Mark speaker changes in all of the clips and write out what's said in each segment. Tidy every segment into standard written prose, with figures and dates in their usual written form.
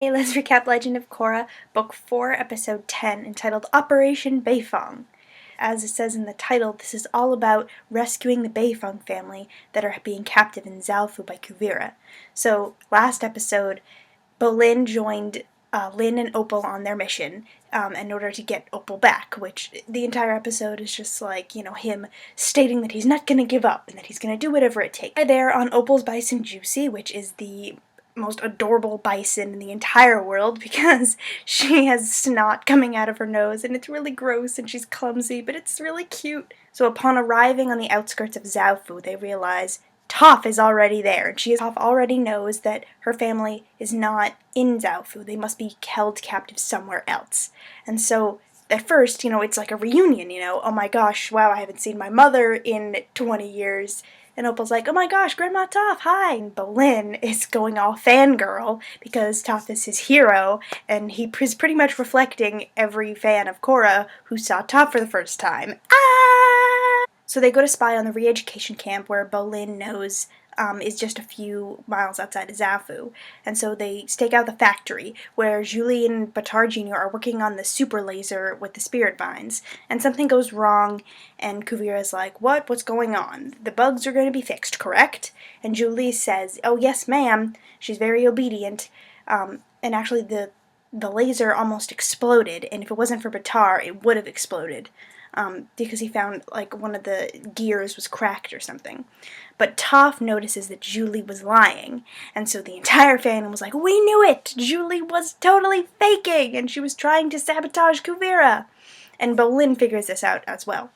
Speaker 1: Hey, let's recap Legend of Korra, Book 4, Episode 10, entitled Operation Beifong. As it says in the title, this is all about rescuing the Beifong family that are being captive in Zoufu by Kuvira. So, last episode, Bolin joined Lin and Opal on their mission in order to get Opal back, which the entire episode is just like, him stating that he's not going to give up and that he's going to do whatever it takes. They're on Opal's bison Juicy, which is the most adorable bison in the entire world because she has snot coming out of her nose and it's really gross and she's clumsy, but it's really cute. So upon arriving on the outskirts of Zoufu, they realize Toph is already there, and Toph already knows that her family is not in Zoufu. They must be held captive somewhere else. And so at first, it's like a reunion, oh my gosh, wow, I haven't seen my mother in 20 years. And Opal's like, oh my gosh, Grandma Toph, hi! And Bolin is going all fangirl because Toph is his hero, and he is pretty much reflecting every fan of Korra who saw Toph for the first time. Ah! So they go to spy on the re-education camp where Bolin knows is just a few miles outside of Zoufu. And so they stake out the factory where Julie and Batar Jr. are working on the super laser with the spirit vines. And something goes wrong, and Kuvira's like, what? What's going on? The bugs are going to be fixed, correct? And Julie says, oh yes ma'am. She's very obedient. And actually the laser almost exploded, and if it wasn't for Batar, it would have exploded. Because he found like one of the gears was cracked or something. But Toph notices that Julie was lying, and so the entire fandom was like, we knew it! Julie was totally faking, and she was trying to sabotage Kuvira! And Bolin figures this out as well.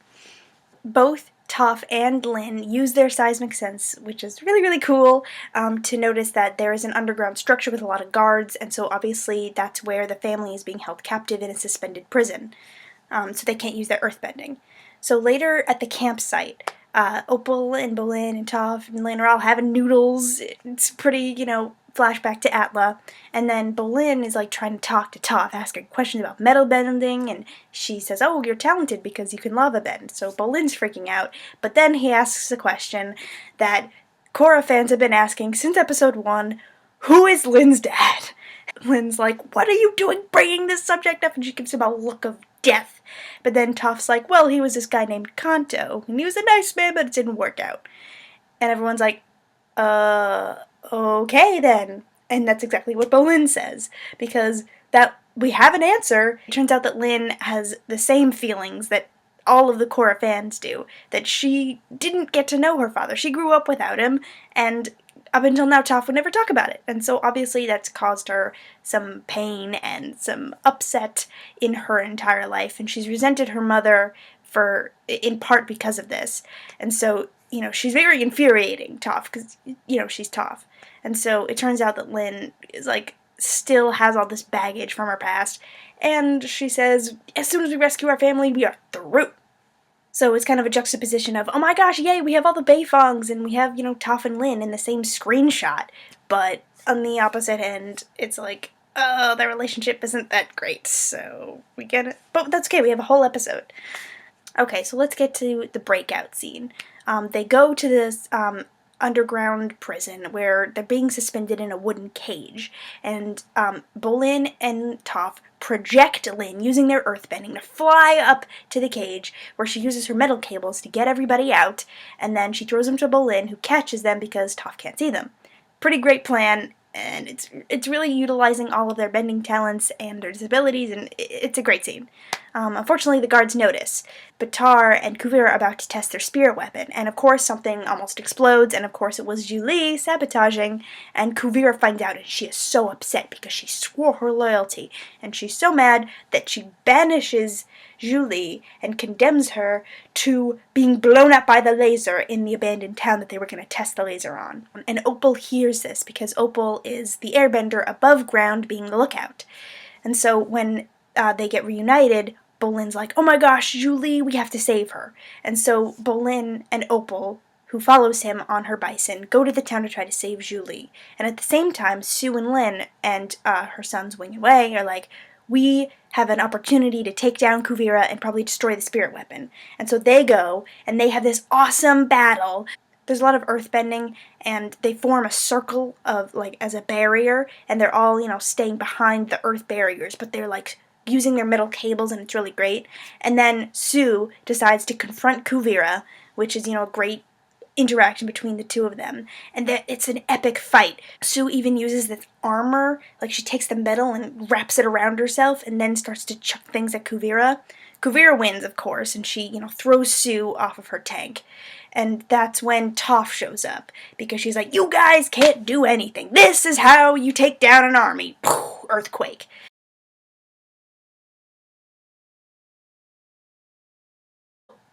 Speaker 1: Both Toph and Lin use their seismic sense, which is really, really cool, to notice that there is an underground structure with a lot of guards, and so obviously that's where the family is being held captive in a suspended prison. So they can't use their earthbending. So later at the campsite, Opal and Bolin and Toph and Lin are all having noodles. It's pretty, flashback to Atla. And then Bolin is like trying to talk to Toph, asking questions about metal bending, and she says, oh, you're talented because you can lava bend. So Bolin's freaking out, but then he asks a question that Korra fans have been asking since episode 1, who is Lin's dad? Lin's like, what are you doing bringing this subject up? And she gives him a look of death. But then Toph's like, well, he was this guy named Kanto, and he was a nice man, but it didn't work out. And everyone's like, okay then. And that's exactly what Bolin says, because that we have an answer. It turns out that Lin has the same feelings that all of the Korra fans do, that she didn't get to know her father. She grew up without him, and up until now, Toph would never talk about it. And so obviously that's caused her some pain and some upset in her entire life. And she's resented her mother in part because of this. And so, she's very infuriating, Toph, because, she's Toph. And so it turns out that Lin is still has all this baggage from her past. And she says, as soon as we rescue our family, we are through. So it's kind of a juxtaposition of, oh my gosh, yay, we have all the Beifongs, and we have, Toph and Lin in the same screenshot. But on the opposite end, it's like, oh, their relationship isn't that great, so we get it. But that's okay, we have a whole episode. Okay, so let's get to the breakout scene. They go to this underground prison where they're being suspended in a wooden cage, and Bolin and Toph project Lin using their earthbending to fly up to the cage, where she uses her metal cables to get everybody out, and then she throws them to Bolin, who catches them because Toph can't see them. Pretty great plan, and it's really utilizing all of their bending talents and their disabilities, and it's a great scene. Unfortunately, the guards notice. Batar and Kuvira are about to test their spirit weapon, and of course something almost explodes, and of course it was Julie sabotaging, and Kuvira finds out, and she is so upset because she swore her loyalty, and she's so mad that she banishes Julie and condemns her to being blown up by the laser in the abandoned town that they were going to test the laser on. And Opal hears this because Opal is the airbender above ground being the lookout. And so when they get reunited, Bolin's like, oh my gosh, Julie, we have to save her. And so Bolin and Opal, who follows him on her bison, go to the town to try to save Julie. And at the same time, Sue and Lin and her sons Wing and Wei are like, we have an opportunity to take down Kuvira and probably destroy the spirit weapon. And so they go, and they have this awesome battle. there's a lot of earthbending, and they form a circle of, like, as a barrier, and they're all, staying behind the earth barriers, but they're, like, using their middle cables, and it's really great. And then Sue decides to confront Kuvira, which is, a great interaction between the two of them, and that it's an epic fight. Sue even uses this armor, like she takes the metal and wraps it around herself and then starts to chuck things at Kuvira. Kuvira wins, of course, and she, throws Sue off of her tank. And that's when Toph shows up, because she's like, "You guys can't do anything. This is how you take down an army." Earthquake.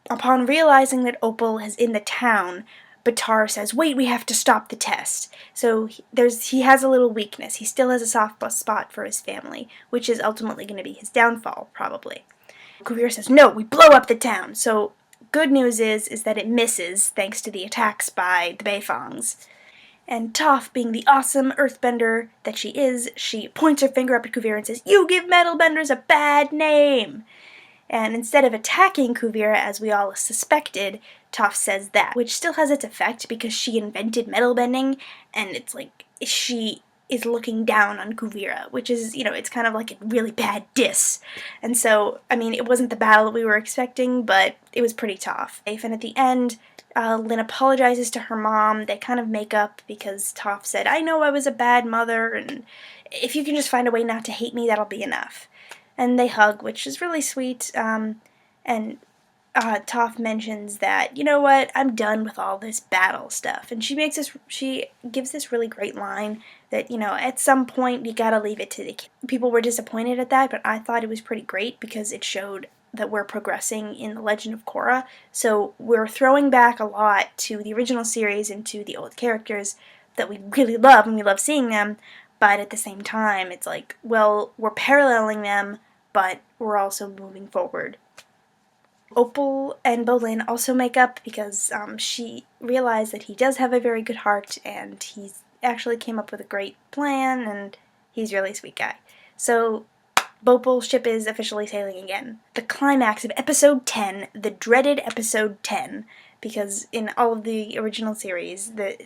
Speaker 1: Upon realizing that Opal is in the town, Batar says, "Wait, we have to stop the test." So he has a little weakness. He still has a soft spot for his family, which is ultimately going to be his downfall, probably. Kuvira says, "No, we blow up the town." So good news is that it misses, thanks to the attacks by the Beifongs. And Toph, being the awesome earthbender that she is, she points her finger up at Kuvira and says, "You give metalbenders a bad name." And instead of attacking Kuvira, as we all suspected, Toph says that, which still has its effect because she invented metal bending, and it's like she is looking down on Kuvira, which is, it's kind of like a really bad diss. And so, it wasn't the battle we were expecting, but it was pretty tough. And at the end, Lynn apologizes to her mom. They kind of make up because Toph said, "I know I was a bad mother, and if you can just find a way not to hate me, that'll be enough." And they hug, which is really sweet, and Toph mentions that, "You know what, I'm done with all this battle stuff," and she gives this really great line that, at some point you gotta leave it to the kids. People were disappointed at that, but I thought it was pretty great because it showed that we're progressing in the Legend of Korra, so we're throwing back a lot to the original series and to the old characters that we really love, and we love seeing them, but at the same time, it's like, well, we're paralleling them, but we're also moving forward. Opal and Bolin also make up because she realized that he does have a very good heart, and he's actually came up with a great plan, and he's a really sweet guy. So Bopal's ship is officially sailing again. The climax of episode 10, the dreaded episode 10, because in all of the original series, the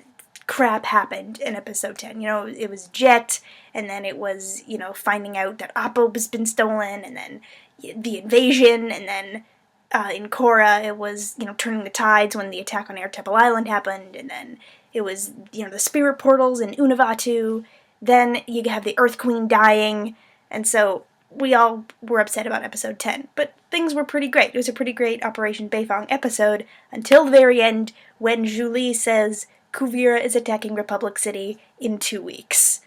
Speaker 1: crap happened in episode 10. It was Jet, and then it was, finding out that Appo has been stolen, and then the invasion, and then in Korra it was, turning the tides when the attack on Airtepple Island happened, and then it was, the spirit portals in Unavatu, then you have the Earth Queen dying, and so we all were upset about episode 10, but things were pretty great. It was a pretty great Operation Beifong episode, until the very end, when Julie says Kuvira is attacking Republic City in 2 weeks.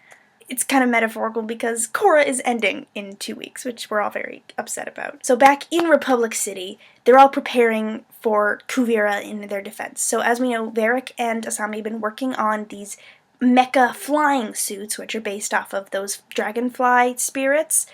Speaker 1: It's kind of metaphorical because Korra is ending in 2 weeks, which we're all very upset about. So back in Republic City, they're all preparing for Kuvira in their defense. So as we know, Varric and Asami have been working on these mecha flying suits, which are based off of those dragonfly spirits,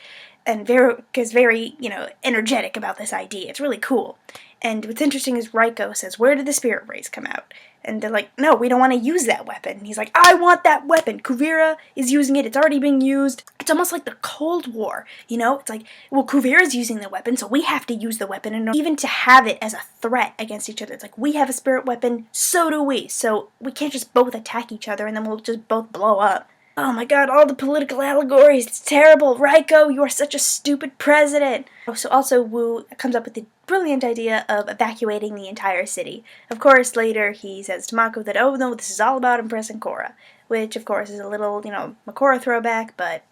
Speaker 1: and Varric is very, energetic about this idea. It's really cool. And what's interesting is Raiko says, "Where did the spirit rays come out?" And they're like, "No, we don't want to use that weapon." And he's like, "I want that weapon. Kuvira is using it. It's already being used." It's almost like the Cold War, It's like, well, Kuvira's using the weapon, so we have to use the weapon. And even to have it as a threat against each other. It's like, we have a spirit weapon, so do we. So we can't just both attack each other and then we'll just both blow up. Oh my god, all the political allegories, it's terrible. Raiko, you are such a stupid president. So also Wu comes up with the brilliant idea of evacuating the entire city. Of course, later he says to Mako that, "Oh no, this is all about impressing Korra," which of course is a little, Makora throwback, but,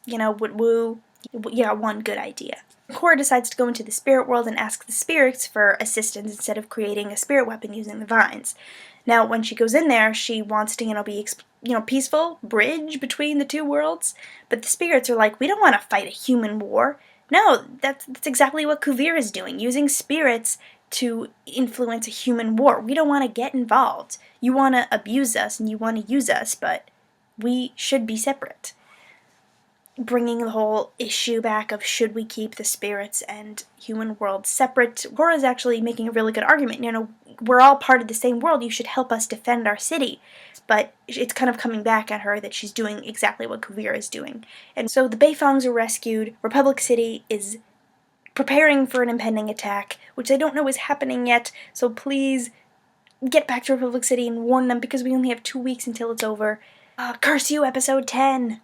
Speaker 1: with Wu, you got one good idea. Korra decides to go into the spirit world and ask the spirits for assistance instead of creating a spirit weapon using the vines. Now, when she goes in there, she wants to, be, peaceful, bridge between the two worlds, but the spirits are like, "We don't want to fight a human war." No, that's exactly what Kuvira is doing, using spirits to influence a human war. We don't want to get involved. You want to abuse us and you want to use us, but we should be separate. Bringing the whole issue back of should we keep the spirits and human worlds separate. Korra is actually making a really good argument. We're all part of the same world. You should help us defend our city. But it's kind of coming back at her that she's doing exactly what Kuvira is doing. And so the Beifongs are rescued. Republic City is preparing for an impending attack, which I don't know is happening yet. So please get back to Republic City and warn them because we only have 2 weeks until it's over. Curse you, episode 10!